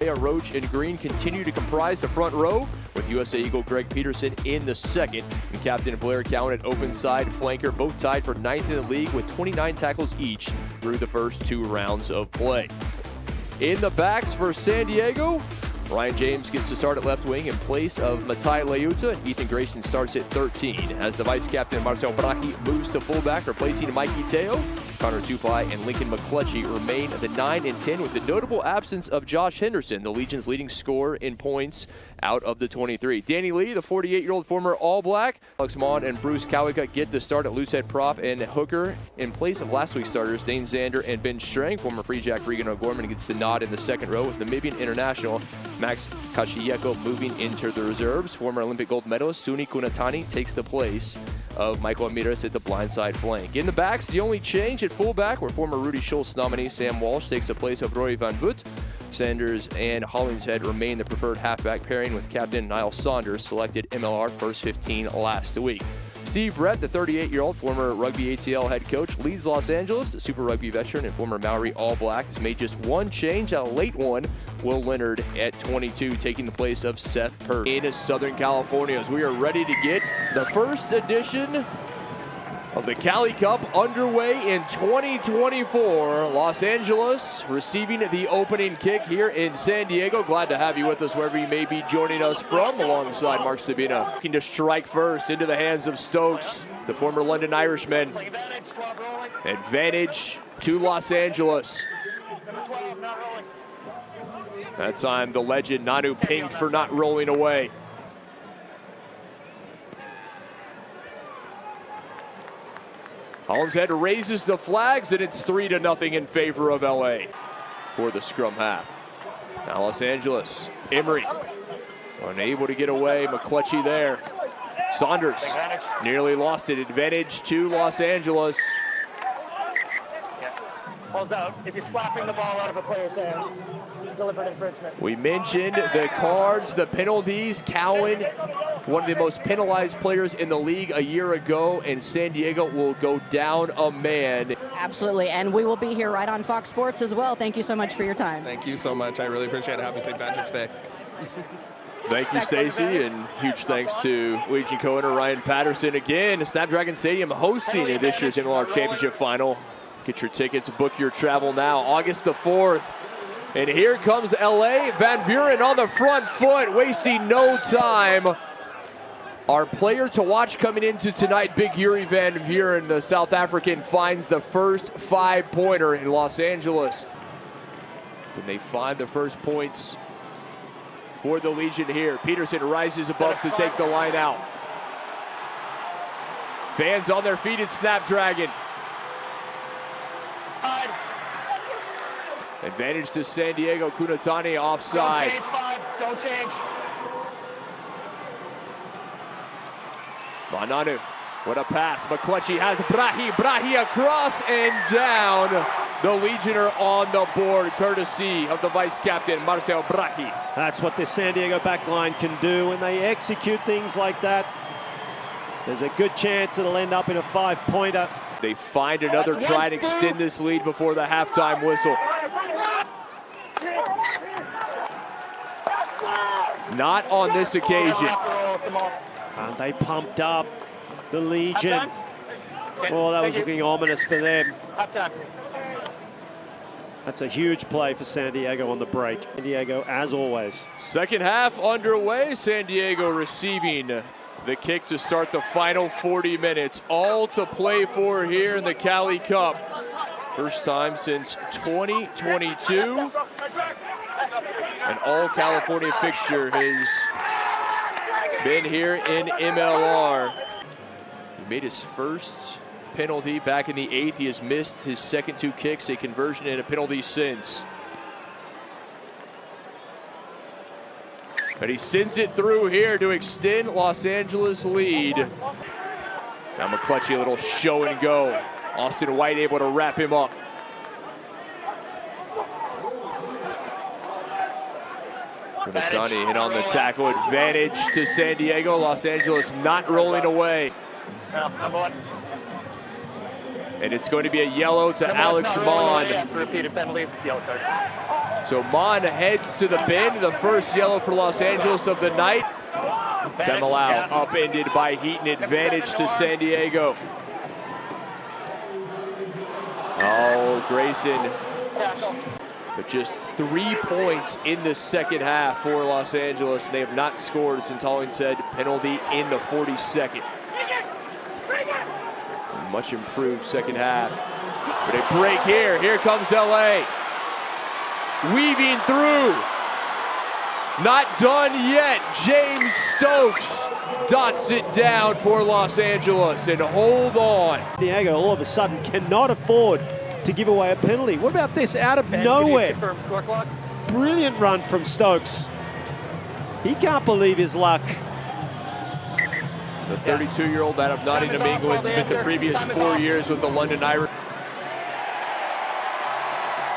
Roach and Green continue to comprise the front row, with USA Eagle Greg Peterson in the second, and Captain Blair Cowan at open side flanker, both tied for 9th in the league with 29 tackles each through the first 2 rounds of play. In the backs for San Diego, Ryan James gets to start at left wing in place of Matai Leuta. Ethan Grayson starts at 13 as the vice captain Marcel Brahi moves to fullback, replacing Mikey Teo. Connor Tupai and Lincoln McClutchy remain the 9 and 10, with the notable absence of Josh Henderson, the Legion's leading scorer in points out of the 23. Danny Lee, the 48-year-old former All Black, Alex Maughan and Bruce Cowica get the start at loosehead prop and hooker in place of last week's starters Dane Zander and Ben Strang. Former Free Jack Regan O'Gorman gets the nod in the second row, with Namibian international Max Kashieko moving into the reserves. Former Olympic gold medalist Suni Kunatani takes the place of Michael Amiras at the blindside flank. In the backs, the only change at fullback, where former Rudy Schultz nominee Sam Walsh takes the place of Roy Van Voet. Sanders and Hollingshead remain the preferred halfback pairing, with Captain Niall Saunders selected MLR first 15 last week. Steve Brett, the 38-year-old former Rugby ATL head coach, leads Los Angeles. The Super Rugby veteran and former Maori All Black has made just one change, a late one. Will Leonard at 22 taking the place of Seth Purse. In Southern California, as we are ready to get the first edition of the Cali Cup underway in 2024. Los Angeles receiving the opening kick here in San Diego. Glad to have you with us wherever you may be joining us from, alongside Mark Sabina. Looking to strike first into the hands of Stokes, the former London Irishman. Advantage to Los Angeles. That time the legend Nanu pinged for not rolling away. Hollingshead raises the flags, and it's 3-0 in favor of LA for the scrum half. Now Los Angeles, Emery, unable to get away. McClutchy there. Saunders nearly lost it. Advantage to Los Angeles. Balls out. If you're slapping the ball out of a player's hands, it's deliberate infringement. We mentioned the cards, the penalties. Cowan, one of the most penalized players in the league a year ago, and San Diego will go down a man. Absolutely, and we will be here right on Fox Sports as well. Thank you so much for your time. Thank you so much. I really appreciate it. Happy St. Patrick's Day. Thank you, Stacey, and huge thanks to Legion co-owner Ryan Patterson. Again, Snapdragon Stadium hosting this year's MLR Championship Final. Get your tickets, book your travel now, August the 4th. And here comes LA. Van Vuren on the front foot, wasting no time. Our player to watch coming into tonight, Big Yuri Van Vuren, the South African, finds the first 5-pointer in Los Angeles. Can they find the first points for the Legion here? Peterson rises above to take the line out. Fans on their feet at Snapdragon. Advantage to San Diego. Kunatani offside. Don't change. Mananu, what a pass. McClutchy has Brahi across and down. The Legioner on the board, courtesy of the vice captain, Marcel Brahi. That's what the San Diego backline can do when they execute things like that. There's a good chance it'll end up in a 5-pointer. They find another try and extend this lead before the halftime whistle. Not on this occasion. And they pumped up the Legion. Oh, that was looking ominous for them. That's a huge play for San Diego on the break. San Diego, as always. Second half underway. San Diego receiving the kick to start the final 40 minutes. All to play for here in the Cali Cup. First time since 2022. An all-California fixture has been here in MLR. He made his first penalty back in the 8th. He has missed his second 2 kicks, a conversion and a penalty since. But he sends it through here to extend Los Angeles' lead. Now McClutchy, a little show and go. Austin White able to wrap him up. Kunatani hit on the tackle. Advantage to San Diego. Los Angeles not rolling away. And it's going to be a yellow to Alex Maughan. Repeated penalty, it's yellow card. So Mon heads to the bin, the first yellow for Los Angeles of the night. Temelau upended by Heaton, advantage to San Diego. Oh, Grayson, but just 3 points in the second half for Los Angeles. They have not scored since Hollingshead penalty in the 42nd. Much improved second half. But a break here. Here comes LA. Weaving through. Not done yet. James Stokes dots it down for Los Angeles, and hold on. Diego all of a sudden cannot afford to give away a penalty. What about this out of nowhere? Brilliant run from Stokes. He can't believe his luck. The 32-year-old out of Nottingham, England, spent the previous 4 years with the London Irish.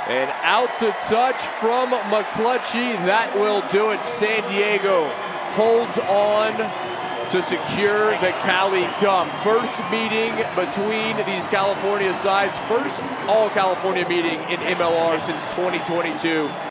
And out to touch from McClutchy. That will do it. San Diego holds on to secure the Cali Cup. First meeting between these California sides. First all-California meeting in MLR since 2022.